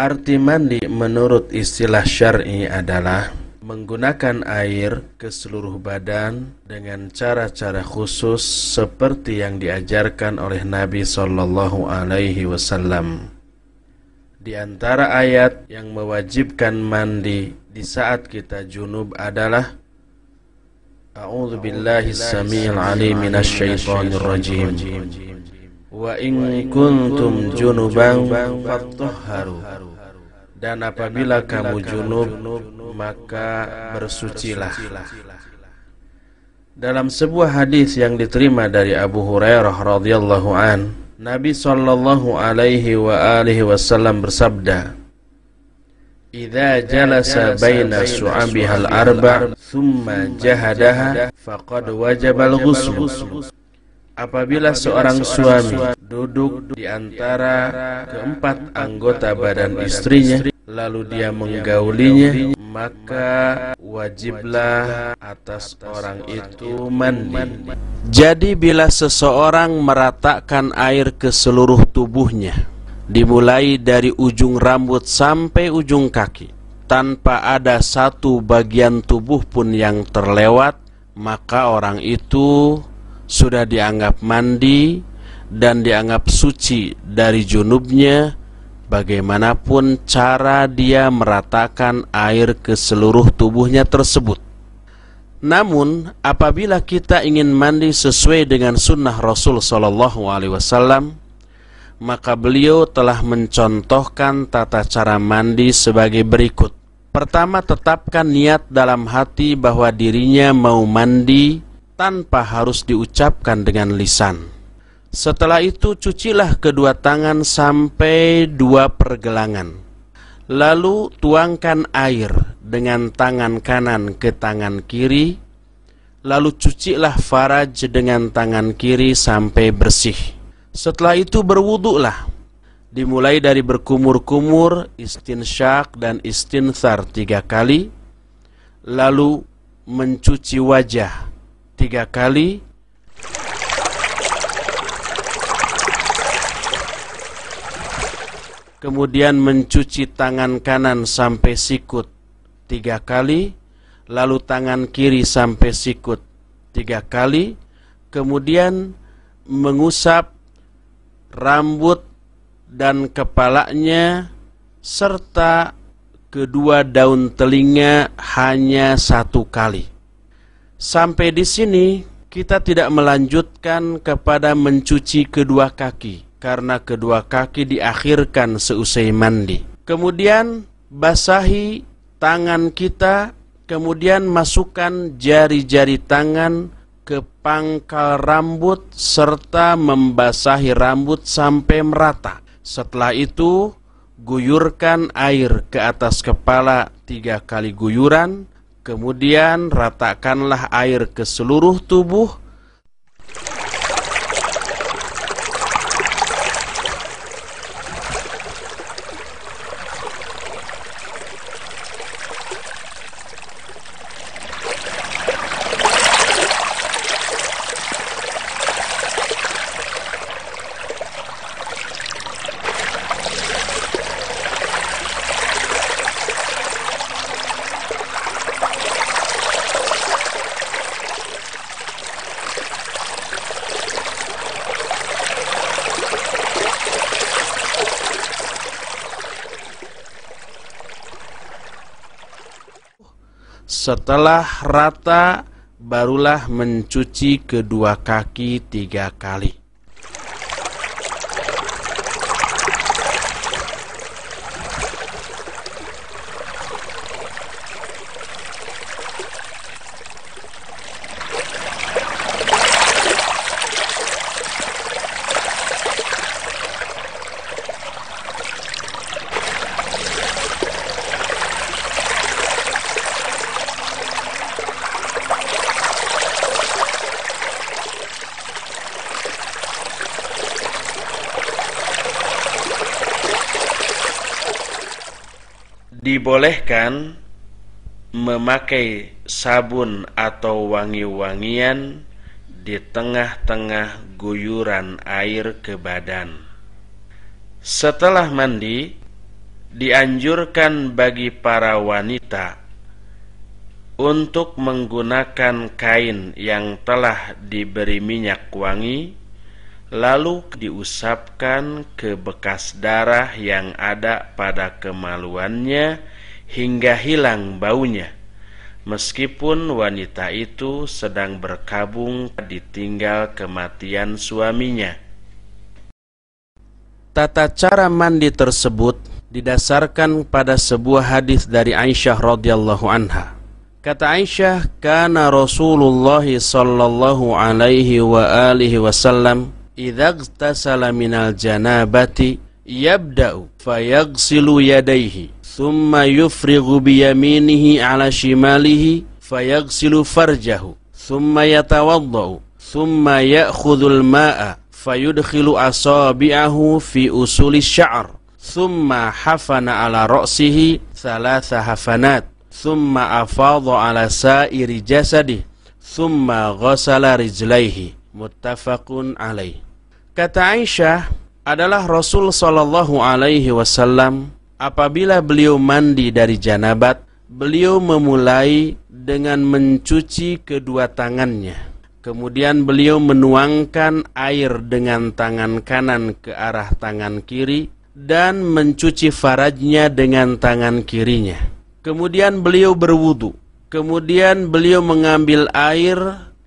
Arti mandi menurut istilah syar'i adalah menggunakan air ke seluruh badan dengan cara-cara khusus seperti yang diajarkan oleh Nabi sallallahu alaihi wasallam. Di antara ayat yang mewajibkan mandi di saat kita junub adalah A'udzu billahi samiil 'aliim minasy syaithaanir rajiim. Wa in kuntum junuban fattahharu. Dan apabila kamu junub, maka bersucilah. Dalam sebuah hadis yang diterima dari Abu Hurairah radhiyallahu an, Nabi sallallahu alaihi wa alihi wasallam bersabda, "Idza jalasa baina su'abihal arba' thumma jahadaha faqad wajabal ghusl." Apabila seorang suami duduk di antara keempat anggota badan istrinya, lalu dia menggaulinya, maka wajiblah atas orang itu mandi. Jadi bila seseorang meratakan air ke seluruh tubuhnya, dimulai dari ujung rambut sampai ujung kaki, tanpa ada satu bagian tubuh pun yang terlewat, maka orang itu sudah dianggap mandi dan dianggap suci dari junubnya, bagaimanapun cara dia meratakan air ke seluruh tubuhnya tersebut. Namun apabila kita ingin mandi sesuai dengan sunnah Rasul sallallahu alaihi wasallam, maka beliau telah mencontohkan tata cara mandi sebagai berikut. Pertama, tetapkan niat dalam hati bahwa dirinya mau mandi tanpa harus diucapkan dengan lisan. Setelah itu cucilah kedua tangan sampai 2 pergelangan. Lalu tuangkan air dengan tangan kanan ke tangan kiri. Lalu cucilah faraj dengan tangan kiri sampai bersih. Setelah itu berwuduklah. Dimulai dari berkumur-kumur, istinsyak dan istinthar 3 kali. Lalu mencuci wajah 3 kali, kemudian mencuci tangan kanan sampai sikut 3 kali, lalu tangan kiri sampai sikut 3 kali, kemudian mengusap rambut dan kepalanya serta kedua daun telinga hanya 1 kali. Sampai di sini kita tidak melanjutkan kepada mencuci kedua kaki, karena kedua kaki diakhirkan seusai mandi. Kemudian basahi tangan kita, kemudian masukkan jari-jari tangan ke pangkal rambut serta membasahi rambut sampai merata. Setelah itu guyurkan air ke atas kepala 3 kali guyuran. Kemudian ratakanlah air ke seluruh tubuh. Setelah rata, barulah mencuci kedua kaki 3 kali. Dibolehkan memakai sabun atau wangi-wangian di tengah-tengah guyuran air ke badan. Setelah mandi, Dianjurkan bagi para wanita untuk menggunakan kain yang telah diberi minyak wangi, lalu diusapkan ke bekas darah yang ada pada kemaluannya hingga hilang baunya, meskipun wanita itu sedang berkabung ditinggal kematian suaminya. Tata cara mandi tersebut didasarkan pada sebuah hadis dari Aisyah radhiyallahu anha. Kata Aisyah, kana Rasulullah sallallahu alaihi wa alihi wasallam idza ightasala minal janabati yabda'u fayaghsilu yadayhi thumma yufrighu bi yaminihi ala shimalihi fayaghsilu farjahu thumma yatawaddau thumma ya'khudhul ma'a fayudkhilu asabi'ahu fi usuli sya'r thumma hafana ala ra'sihi thalatha hafanat thumma afadha ala sa'iri jasadih thumma ghasala rijlaihi, muttafaqun alaih. Kata Aisyah, adalah Rasul sallallahu alaihi wasallam apabila beliau mandi dari janabat, beliau memulai dengan mencuci kedua tangannya. Kemudian beliau menuangkan air dengan tangan kanan ke arah tangan kiri dan mencuci farajnya dengan tangan kirinya. Kemudian beliau berwudu. Kemudian beliau mengambil air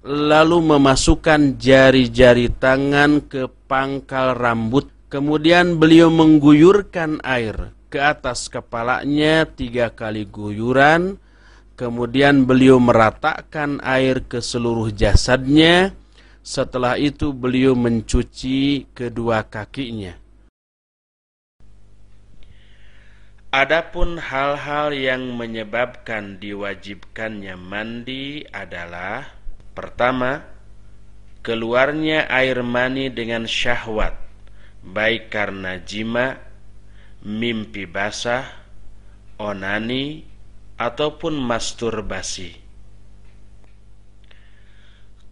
lalu memasukkan jari-jari tangan ke pangkal rambut. Kemudian beliau mengguyurkan air ke atas kepalanya 3 kali guyuran. Kemudian beliau meratakan air ke seluruh jasadnya. Setelah itu beliau mencuci kedua kakinya. Adapun hal-hal yang menyebabkan diwajibkannya mandi adalah: pertama, keluarnya air mani dengan syahwat, baik karena jima, mimpi basah, onani, ataupun masturbasi.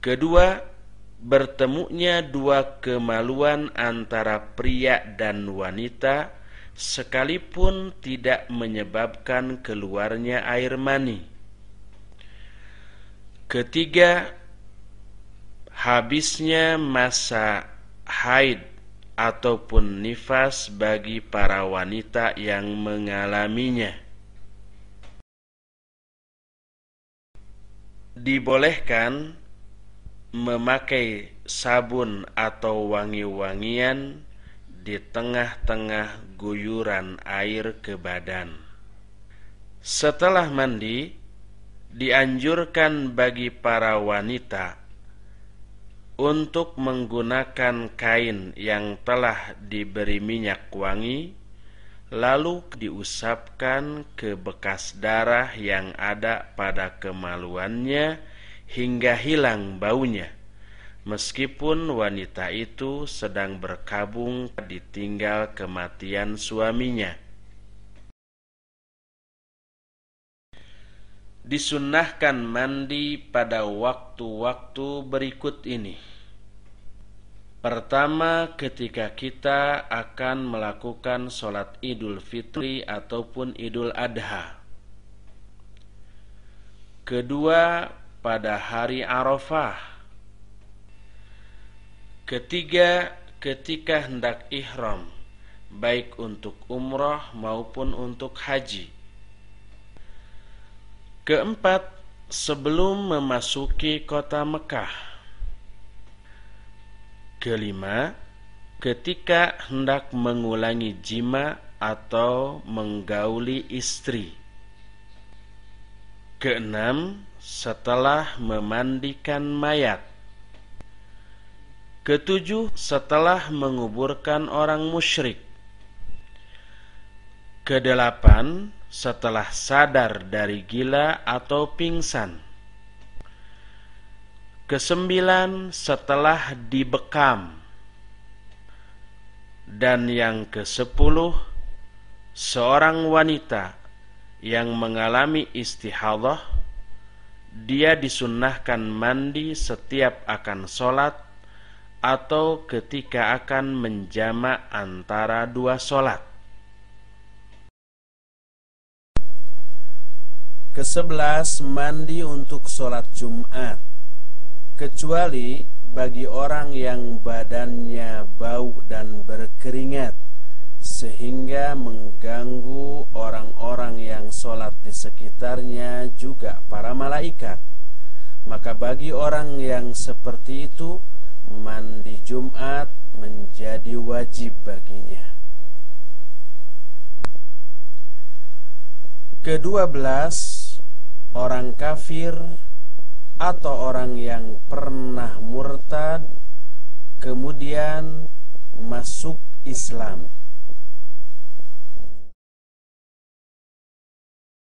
Kedua, bertemunya dua kemaluan antara pria dan wanita sekalipun tidak menyebabkan keluarnya air mani. Ketiga, habisnya masa haid ataupun nifas bagi para wanita yang mengalaminya. Dibolehkan memakai sabun atau wangi-wangian di tengah-tengah guyuran air ke badan. Setelah mandi, dianjurkan bagi para wanita untuk menggunakan kain yang telah diberi minyak wangi, lalu diusapkan ke bekas darah yang ada pada kemaluannya hingga hilang baunya, meskipun wanita itu sedang berkabung ditinggal kematian suaminya. Disunnahkan mandi pada waktu-waktu berikut ini. Pertama, ketika kita akan melakukan sholat Idul Fitri ataupun Idul Adha. Kedua, pada hari Arafah. Ketiga, ketika hendak ihram, baik untuk umrah maupun untuk haji. Keempat, sebelum memasuki kota Mekah. Kelima, ketika hendak mengulangi jima atau menggauli istri. Keenam, setelah memandikan mayat. Ketujuh, setelah menguburkan orang musyrik. Kedelapan, setelah sadar dari gila atau pingsan. Kesembilan, setelah dibekam. Dan yang kesepuluh, seorang wanita yang mengalami istihadhah, dia disunnahkan mandi setiap akan sholat atau ketika akan menjamak antara dua sholat. Ke-11, mandi untuk sholat Jumat, kecuali bagi orang yang badannya bau dan berkeringat sehingga mengganggu orang-orang yang sholat di sekitarnya, juga para malaikat. Maka bagi orang yang seperti itu, mandi Jumat menjadi wajib baginya. Ke-12, orang kafir atau orang yang pernah murtad kemudian masuk Islam.